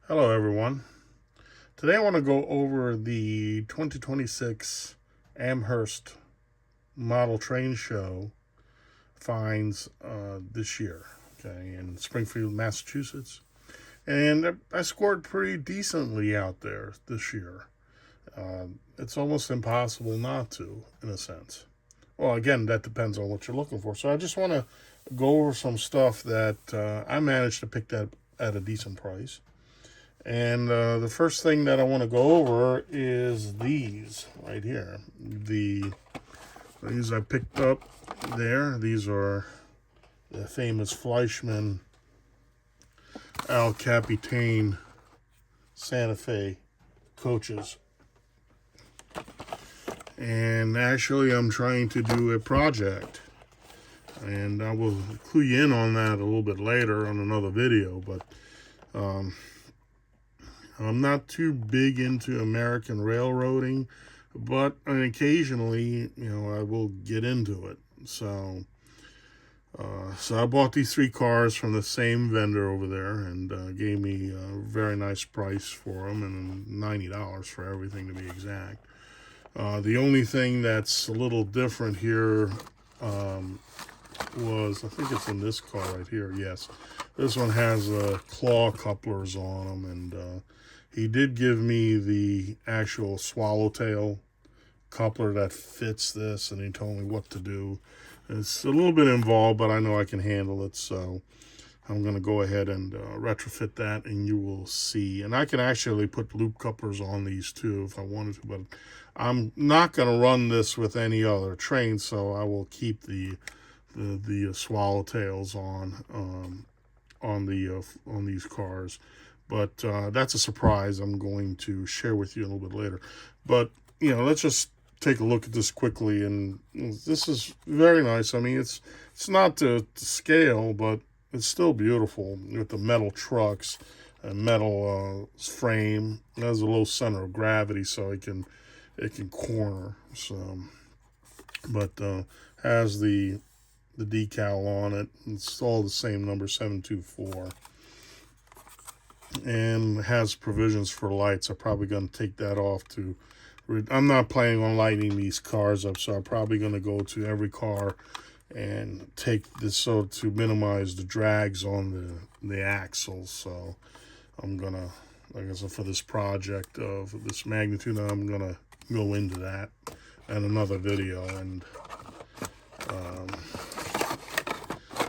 Hello, everyone. Today I want to go over the 2026 Amherst Model Train Show finds this year, okay, in Springfield, Massachusetts. And I scored pretty decently out there this year. It's almost impossible not to, in a sense. Well, again, that depends on what you're looking for. So I just want to go over some stuff that I managed to pick that at a decent price. And the first thing that I want to go over is these right here. These I picked up there. These are the famous Fleischmann Al Capitan Santa Fe coaches. And actually, I'm trying to do a project. And I will clue you in on that a little bit later on another video. But I'm not too big into American railroading, but occasionally, I will get into it. So I bought these three cars from the same vendor over there, and gave me a very nice price for them, and $90 for everything to be exact. The only thing that's a little different here I think it's in this car right here. Yes, this one has claw couplers on them, and he did give me the actual swallowtail coupler that fits this, and he told me what to do. It's a little bit involved, but I know I can handle it, so I'm going to go ahead and retrofit that, and you will see. And I can actually put loop couplers on these too if I wanted to, but I'm not going to run this with any other train, so I will keep the swallowtails on these cars. But that's a surprise I'm going to share with you a little bit later. But let's just take a look at this quickly, and this is very nice. I mean, it's not to scale, but it's still beautiful with the metal trucks and metal frame. It has a low center of gravity, so it can corner. So, but has the decal on it. It's all the same number, 724, and has provisions for lights. I'm probably going to take that off to. I'm not planning on lighting these cars up, so I'm probably going to go to every car and take this so to minimize the drags on the axles. So I'm gonna, like I said, for this project of this magnitude, I'm gonna go into that in another video. And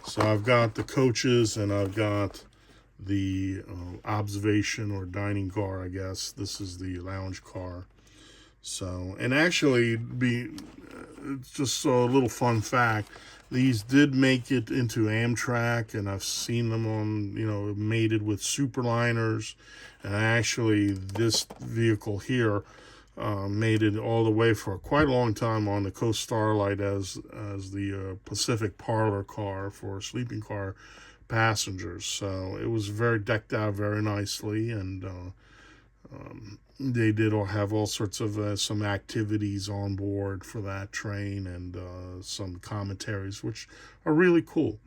so I've got the coaches, and I've got the observation or dining car, I guess. This is the lounge car. So, and actually, just a little fun fact, these did make it into Amtrak, and I've seen them on, mated with Superliners. And actually, this vehicle here made it all the way for quite a long time on the Coast Starlight as the Pacific Parlor car for sleeping car passengers. So it was very decked out very nicely, and they did have all sorts of some activities on board for that train, and some commentaries, which are really cool.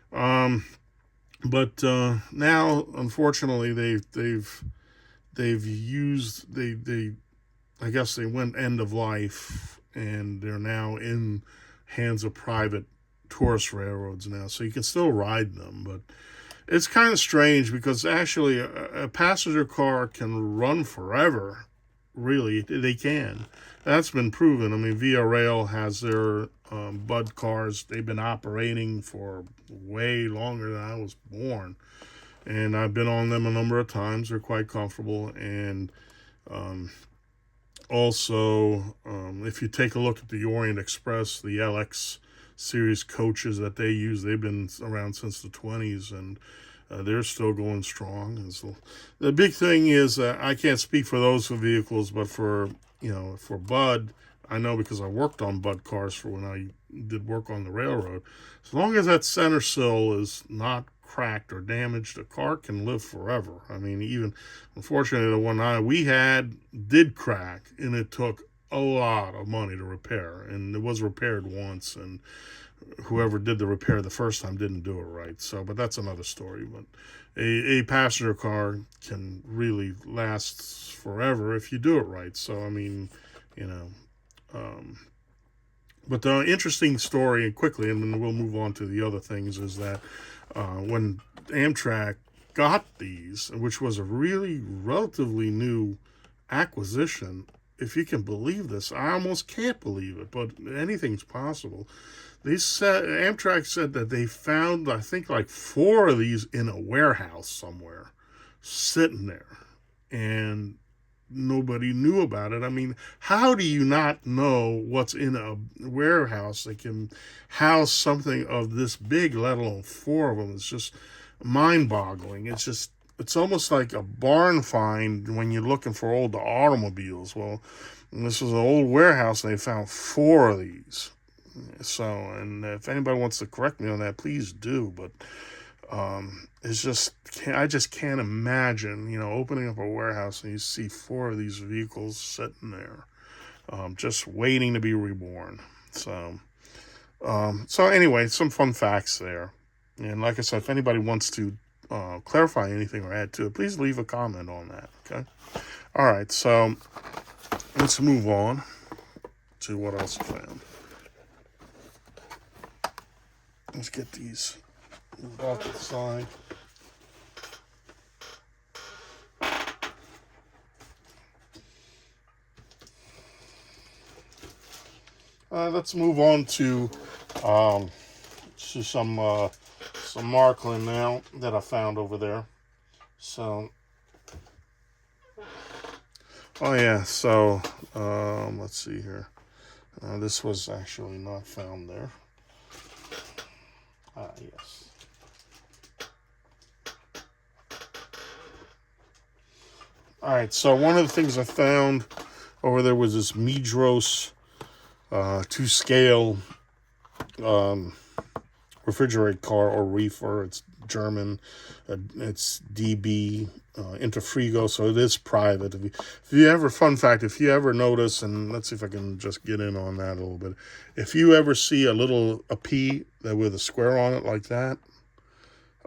But now, unfortunately, they've used they I guess they went end of life, and they're now in hands of private tourist railroads now. So you can still ride them, but it's kind of strange because actually a passenger car can run forever. Really, they can. That's been proven. I mean, Via Rail has their Bud cars. They've been operating for way longer than I was born, and I've been on them a number of times. They're quite comfortable, and also, if you take a look at the Orient Express, the LX series coaches that they use, they've been around since the 20s, and they're still going strong. And so the big thing is, I can't speak for those vehicles, but for Bud, I know because I worked on Bud cars for when I did work on the railroad. As long as that center sill is not cracked or damaged, the car can live forever. I mean, even unfortunately, the one we had did crack, and it took a lot of money to repair, and it was repaired once. And whoever did the repair the first time didn't do it right. So, but that's another story. But a passenger car can really last forever if you do it right. So, I mean, you know, um, but the interesting story, and quickly, and then we'll move on to the other things, is that when Amtrak got these, which was a really relatively new acquisition, if you can believe this, I almost can't believe it, but anything's possible. Amtrak said that they found, I think, like 4 of these in a warehouse somewhere, sitting there, and nobody knew about it. I mean, how do you not know what's in a warehouse that can house something of this big, let alone 4 of them? It's just mind-boggling. It's almost like a barn find when you're looking for old automobiles. Well, this was an old warehouse and they found 4 of these. So, and if anybody wants to correct me on that, please do. But it's just, I just can't imagine, opening up a warehouse and you see 4 of these vehicles sitting there, just waiting to be reborn. So anyway, some fun facts there. And like I said, if anybody wants to clarify anything or add to it, please leave a comment on that. Okay. All right. So let's move on to what else I found. Let's get these off to the side. Let's move on to some Marklin now that I found over there. So, oh yeah. So let's see here. This was actually not found there. Yes. All right, so one of the things I found over there was this Midros 2-scale refrigerated car or reefer. It's German. It's DB Interfrigo, so it is private. If you ever, fun fact, if you ever notice, and let's see if I can just get in on that a little bit. If you ever see a P that with a square on it like that,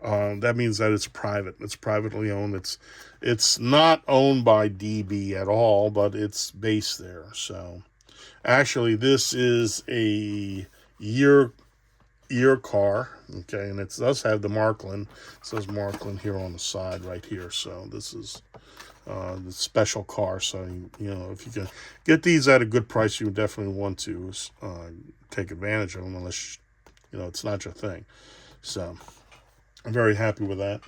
that means that it's private. It's privately owned. It's not owned by DB at all, but it's based there. So actually, this is a year car, okay, and it does have the Marklin. It says Marklin here on the side right here. So this is the special car. So if you can get these at a good price, you would definitely want to take advantage of them, unless it's not your thing. So I'm very happy with that.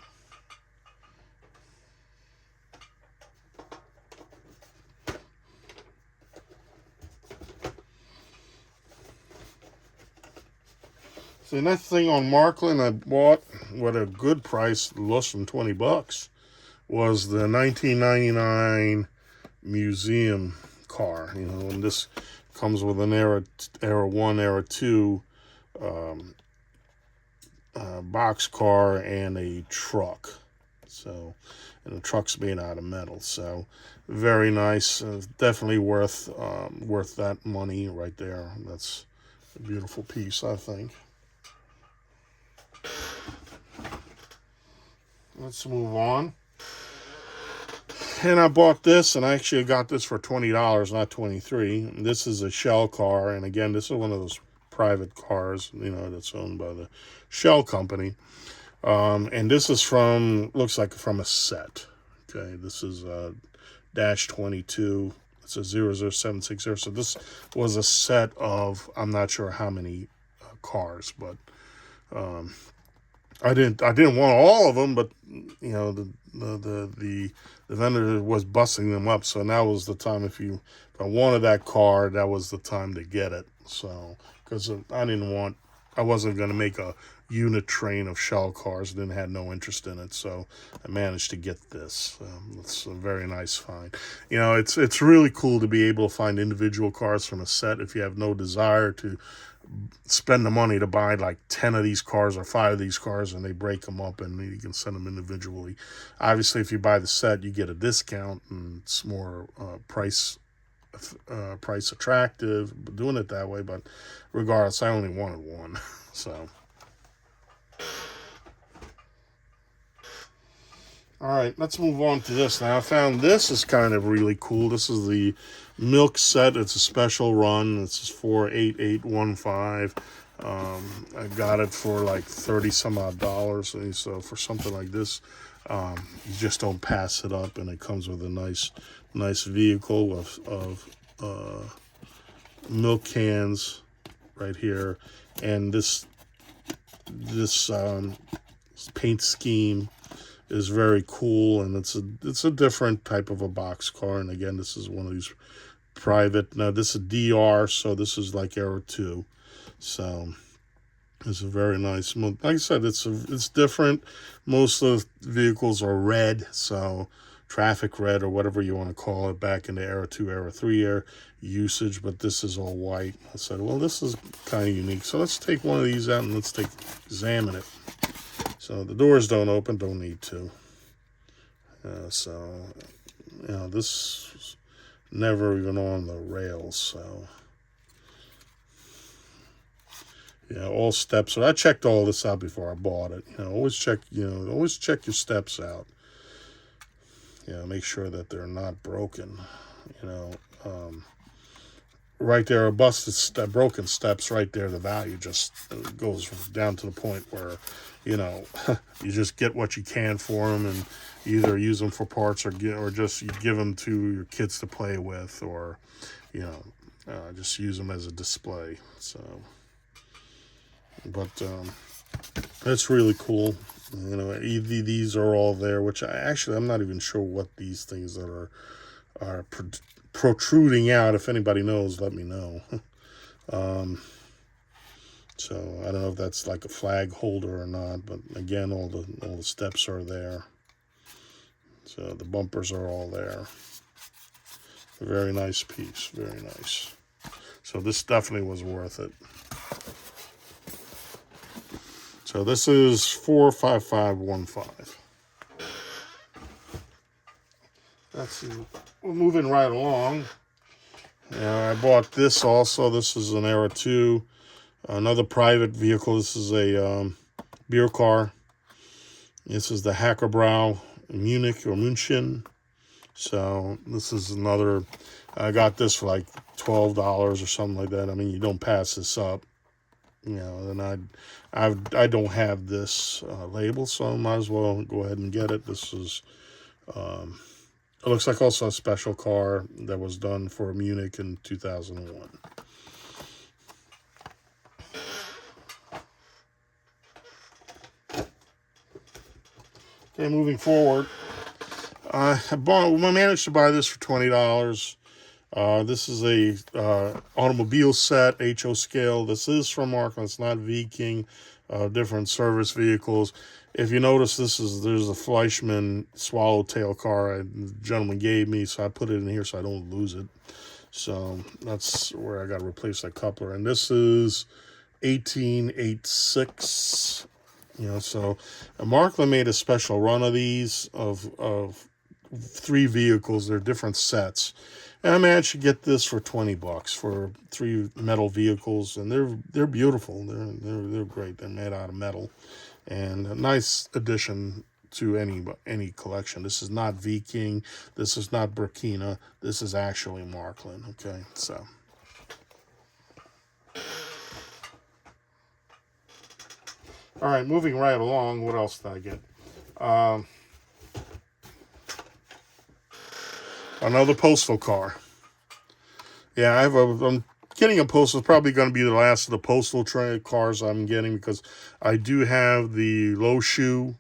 The next thing on Marklin I bought with a good price, less than $20, was the 1999 museum car. And this comes with an Era 1, Era 2 box car and a truck. So, and the truck's made out of metal. So, very nice. Definitely worth that money right there. That's a beautiful piece, I think. Let's move on. And I bought this, and I actually got this for $20, not $23. This is a Shell car, and again, this is one of those private cars, that's owned by the Shell company. And this is looks like from a set. Okay, this is dash 22. It's a 00760. So this was a set of, I'm not sure how many cars, but I didn't want all of them, but the vendor was busting them up. So now was the time. If I wanted that car, that was the time to get it. So because I wasn't going to make a unit train of Shell cars. Didn't have no interest in it. So I managed to get this. It's a very nice find. It's really cool to be able to find individual cars from a set if you have no desire to spend the money to buy like 10 of these cars or 5 of these cars, and they break them up and you can send them individually. Obviously, if you buy the set, you get a discount and it's more price price attractive doing it that way, but regardless, I only wanted one. So, all right, let's move on to this now. I found this is kind of really cool. This is the milk set. It's a special run. This is 48815. I got it for like 30 some odd dollars. And so for something like this, you just don't pass it up, and it comes with a nice vehicle of milk cans right here, and this paint scheme is very cool, and it's a different type of a box car. And again, this is one of these private. Now this is DR, so this is like Aero 2. So it's a very nice. Like I said, it's different. Most of the vehicles are red, so traffic red or whatever you want to call it, back in the Aero 2, Aero 3 air usage. But this is all white. I said, well, this is kind of unique. So let's take one of these out and let's examine it. So the doors don't open, don't need to. So, this is never even on the rails. So, all steps. So I checked all this out before I bought it. Always check your steps out. Make sure that they're not broken. Right there, a busted broken steps right there. The value just goes down to the point where, you just get what you can for them, and either use them for parts or just give them to your kids to play with, or, just use them as a display. So, but that's really cool. These are all there, which I'm not even sure what these things that are protruding out. If anybody knows, let me know. So I don't know if that's like a flag holder or not, but again, all the steps are there. So the bumpers are all there. A very nice piece, very nice. So this definitely was worth it. So this is 45515. Let's see. We're moving right along. I bought this also. This is an Aero 2. Another private vehicle. This is a beer car. This is the Hackerbrow Munich or München. So this is another. I got this for like $12 or something like that. I mean, you don't pass this up. And I don't have this label, so I might as well go ahead and get it. This is. It looks like also a special car that was done for Munich in 2001. Okay, moving forward, I managed to buy this for $20. This is a automobile set, HO scale. This is from Markland. It's not Viking. Different service vehicles. If you notice, there's a Fleischmann swallowtail car the gentleman gave me, so I put it in here so I don't lose it. So that's where I got to replace that coupler. And this is 1886. So Markland made a special run of these of 3 vehicles. They're different sets. And I managed to get this for $20 for 3 metal vehicles, and they're beautiful. They're great. They're made out of metal, and a nice addition to any collection. This is not Viking. This is not Burkina. This is actually Markland. Okay, so. All right, moving right along. What else did I get? Another postal car. Yeah, I'm getting a postal. It's probably going to be the last of the postal cars I'm getting, because I do have the low shoe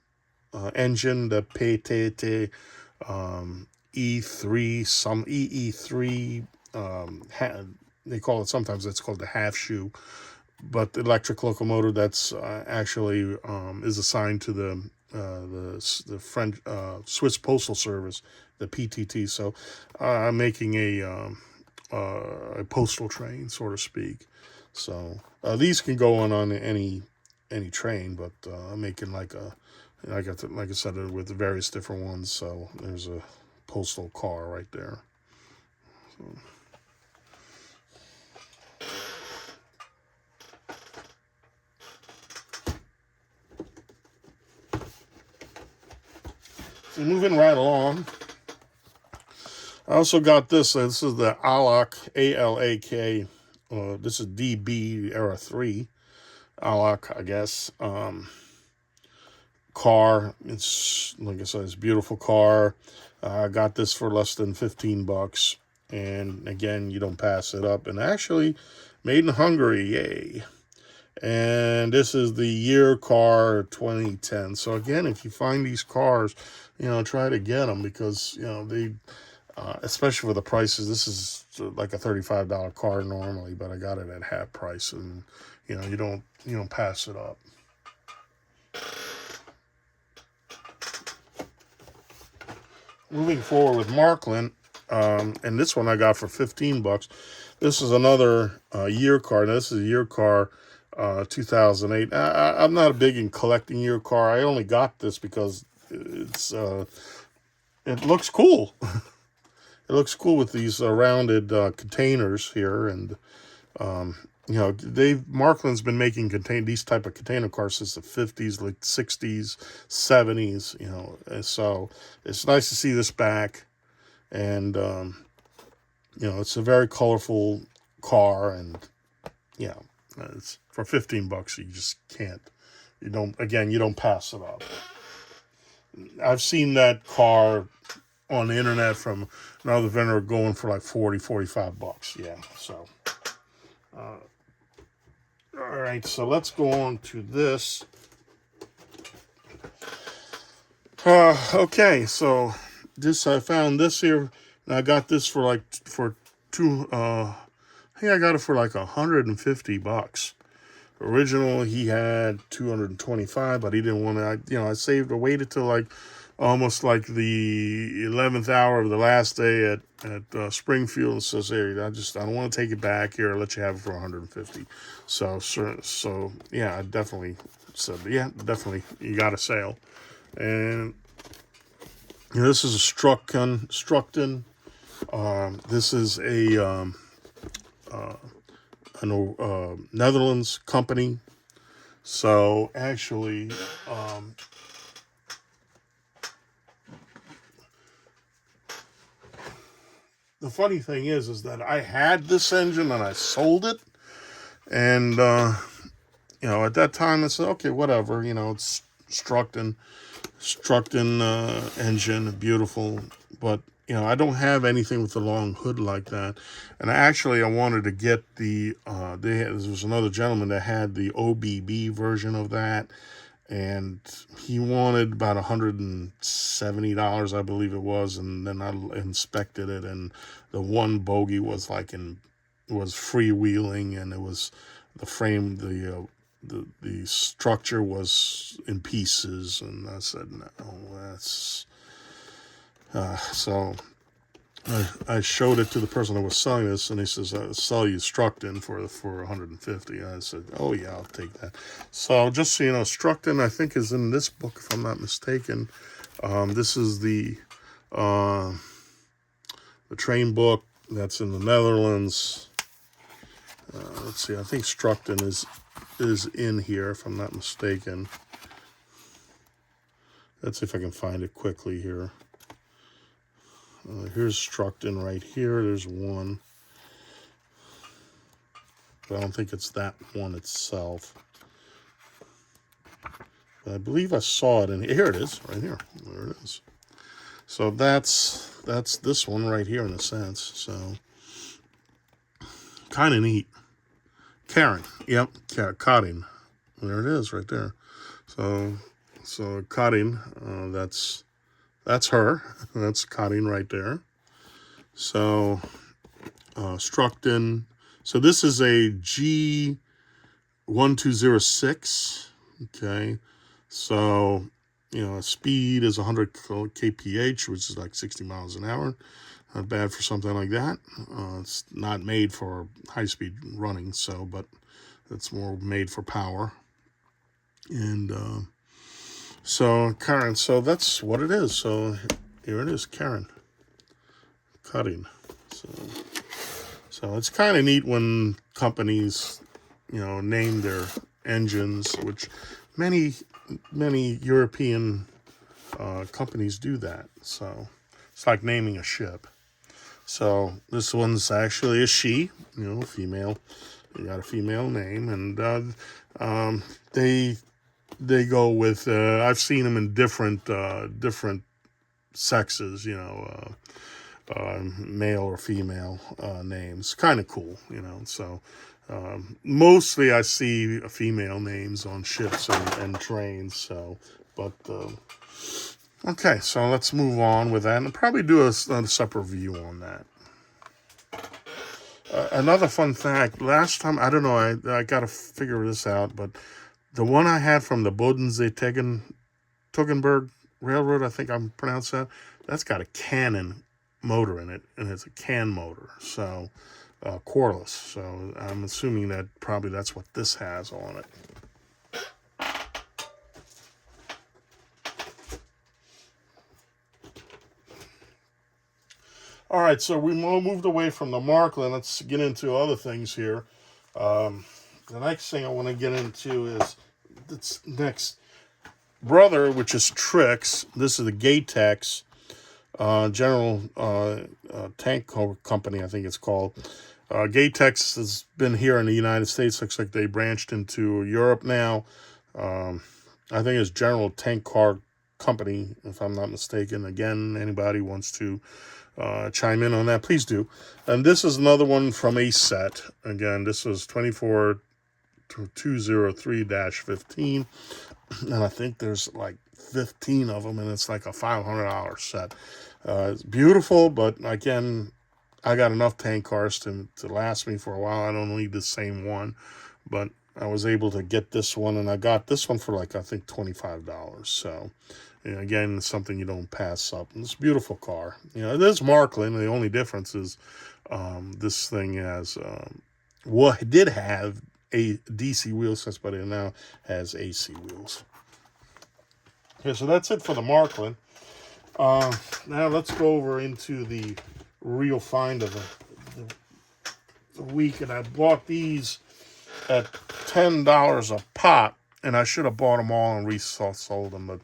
engine, the PTT E3, some EE3. They call it, sometimes it's called the half shoe, but the electric locomotive that's actually is assigned to the French Swiss Postal Service, the PTT. So I'm making a postal train, so to speak. So these can go on any train, but I'm making like I said, with various different ones. So there's a postal car right there. So. So moving right along, I also got this. This is the Alak, A-L-A-K. This is DB Era 3. Alak, I guess. Car. It's, like I said, it's a beautiful car. I got this for less than $15. And again, you don't pass it up. And actually, made in Hungary. Yay. And this is the year car 2010. So again, if you find these cars, try to get them, because, they, especially for the prices, this is like a $35 car normally, but I got it at half price, and, you don't pass it up. Moving forward with Markland, and this one I got for $15. This is another year car. Now, this is a year car, 2008. I'm not big in collecting year car. I only got this because it looks cool. It looks cool with these rounded containers here, and Markland's been making these type of container cars since the 50s, like 60s, 70s. And so it's nice to see this back, and it's a very colorful car, and it's for $15. You just can't. You don't pass it up. I've seen that car on the internet from another vendor going for like $40-$45. Yeah, so all right, so let's go on to this. Okay, so I found this here, and I got this for I think I got it for like $150. Original, he had $225, but he didn't want to. I waited till like almost like the 11th hour of the last day at Springfield, and says, "Hey, I don't want to take it back here. I'll let you have it for $150." So yeah, I definitely said, yeah, definitely, you got a sale. And this is a Structon. This is a Netherlands company. So actually, the funny thing is that I had this engine and I sold it, and at that time I said, okay, whatever, it's Structon engine, beautiful, but I don't have anything with a long hood like that. And I wanted to get there was another gentleman that had the OBB version of that, and he wanted about $170, I believe it was. And then I inspected it, and the one bogie was was freewheeling, and it was the frame, the structure was in pieces, and I said, no, that's so I showed it to the person that was selling this, and he says, "I'll sell you Structon for $150." I said, "Oh yeah, I'll take that." So just so you know, Structon, I think, is in this book, if I'm not mistaken. This is the train book that's in the Netherlands. Let's see, I think Structon is in here, if I'm not mistaken. Let's see if I can find it quickly here. Here's Structon right here. There's one. But I don't think it's that one itself. But I believe I saw it in here. It is, right here. There it is. So that's this one right here, in a sense. So kind of neat. Karen. Yep, Karin. There it is, right there. So Karin, that's her. That's Karin right there. So Structon. So this is a G1206. Okay. So, speed is 100 kph, which is like 60 miles an hour. Not bad for something like that. It's not made for high-speed running, but it's more made for power. And so Karen, so that's what it is. So here it is, Karin. So it's kind of neat when companies, name their engines, which many European companies do that. So it's like naming a ship. So this one's actually a she, female. They got a female name, and they go with. I've seen them in different sexes, male or female names. Kind of cool, So mostly I see female names on ships and trains. So, but okay, so let's move on with that, and probably do a separate review on that. Another fun fact: last time, I don't know, I got to figure this out, but the one I had from the Toggenburg Railroad, I think I'm pronounced that. That's got a Cannon motor in it, and it's a can motor, so cordless. So I'm assuming that probably that's what this has on it. All right, so we moved away from the Marklin. Let's get into other things here. The next thing I want to get into is its next brother, which is Trix. This is the Gatex General Tank Company, I think it's called. Gatex has been here in the United States. Looks like they branched into Europe now. I think it's General Tank Car Company, if I'm not mistaken. Again, anybody wants to chime in on that, please do. And this is another one from a set. Again, this is 20203-15, and I think there's like 15 of them, and it's like a $500 set. It's beautiful, but again, I got enough tank cars to last me for a while. I don't need the same one, but I was able to get this one, and I got this one for like, I think, $25. So again, it's something you don't pass up. And it's a beautiful car. It is Marklin. The only difference is this thing has, it did have a DC wheel sets, but it now has AC wheels. Okay, so that's it for the Marklin. Now let's go over into the real find of the week. And I bought these at $10 a pop, and I should have bought them all and resold them, but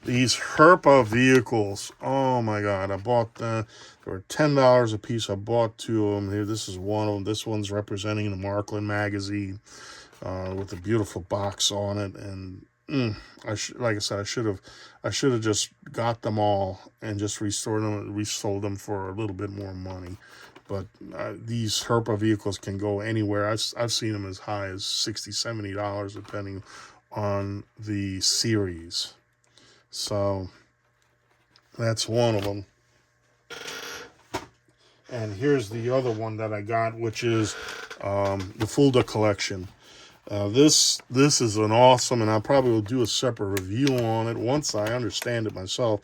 these Herpa vehicles, oh my God, I bought them. They were $10 a piece. I bought two of them. Here, this is one of them. This one's representing the Marklin magazine with a beautiful box on it. And like I said, I should have just got them all and just resold them for a little bit more money. But these Herpa vehicles can go anywhere. I've seen them as high as $60, $70, depending on the series. So that's one of them. And here's the other one that I got, which is the Fulda collection. This is an awesome, and I probably will do a separate review on it once I understand it myself.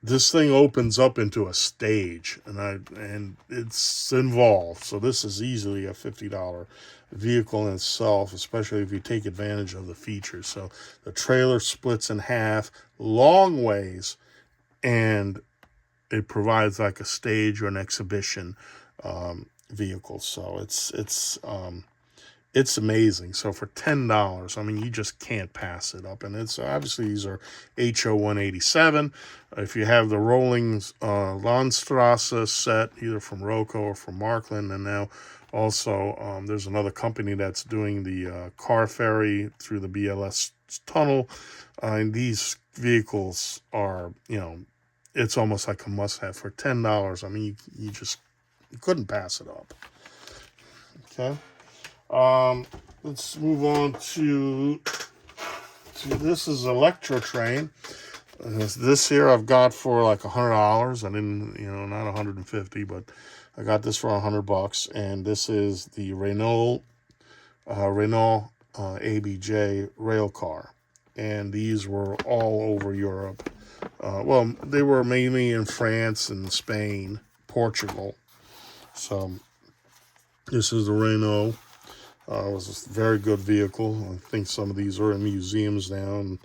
This thing opens up into a stage, and it's involved. So this is easily a $50 vehicle in itself, especially if you take advantage of the features. So the trailer splits in half, long ways, and it provides like a stage or an exhibition vehicle. So it's amazing. So for $10, I mean, you just can't pass it up. And it's obviously these are HO 187. If you have the Rolling Landstrasse set, either from Roco or from Marklin, and now also there's another company that's doing the car ferry through the BLS tunnel. And these vehicles are, it's almost like a must-have for $10. I mean, you couldn't pass it up. Okay. Let's move on to this is Electro Train. This here I've got for like $100. I didn't, not 150, but I got this for $100. And this is the Renault ABJ rail car. And these were all over Europe. Well, they were mainly in France and Spain, Portugal. So this is the Renault. It was a very good vehicle. I think some of these are in museums now. And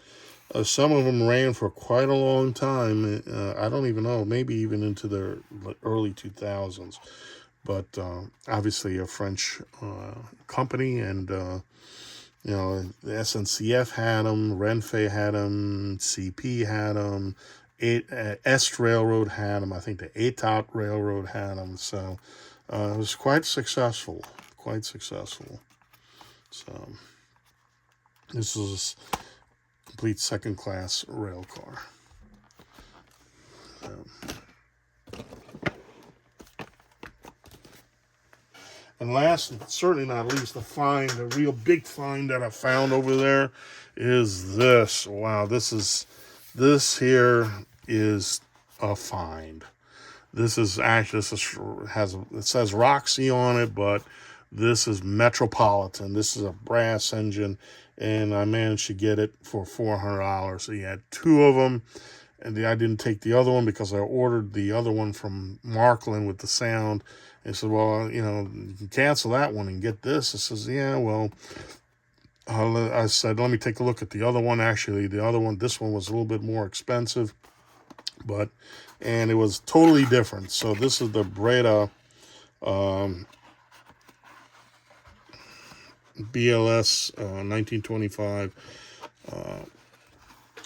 some of them ran for quite a long time. I don't even know, maybe even into the early 2000s. But obviously a French company, and You know, the SNCF had them, Renfe had them, CP had them, Est Railroad had them. I think the ATOT Railroad had them. So it was quite successful, quite successful. So this is a complete second-class rail car. And last, and certainly not least, the real big find that I found over there is this. Wow, this here is a find. It says Roxy on it, but this is Metropolitan. This is a brass engine, and I managed to get it for $400. So you had two of them. And I didn't take the other one because I ordered the other one from Markland with the sound. And said, well, you can cancel that one and get this. I says, yeah, well, I said, let me take a look at the other one. Actually, this one was a little bit more expensive, and it was totally different. So this is the Breda BLS 1925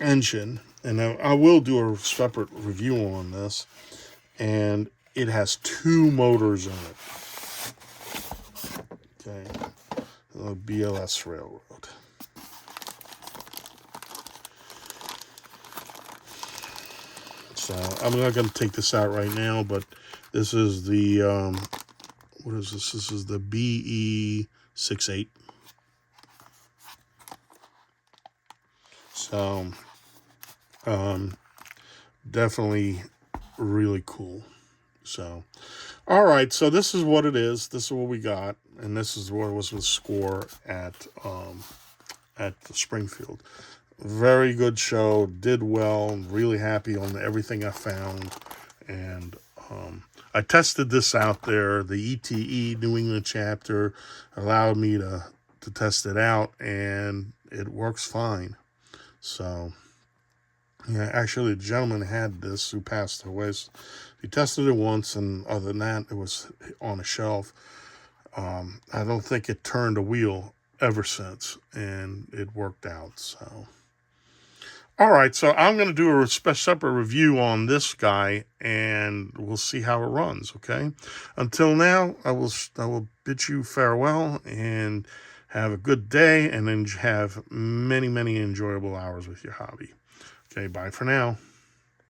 engine. And I will do a separate review on this. And it has two motors in it. Okay. The BLS Railroad. So I'm not going to take this out right now, but this is the, what is this? This is the BE68. So, definitely really cool. So, all right. So this is what it is. This is what we got, and this is what was the score at Springfield. Very good show. Did well. Really happy on everything I found, and I tested this out there. The ETE New England chapter allowed me to test it out, and it works fine. So. Yeah, actually, the gentleman had this who passed away. He tested it once, and other than that, it was on a shelf. I don't think it turned a wheel ever since, and it worked out. So, all right. So I'm going to do a separate review on this guy, and we'll see how it runs. Okay. Until now, I will bid you farewell and have a good day, and then have many, many enjoyable hours with your hobby. Okay, bye for now.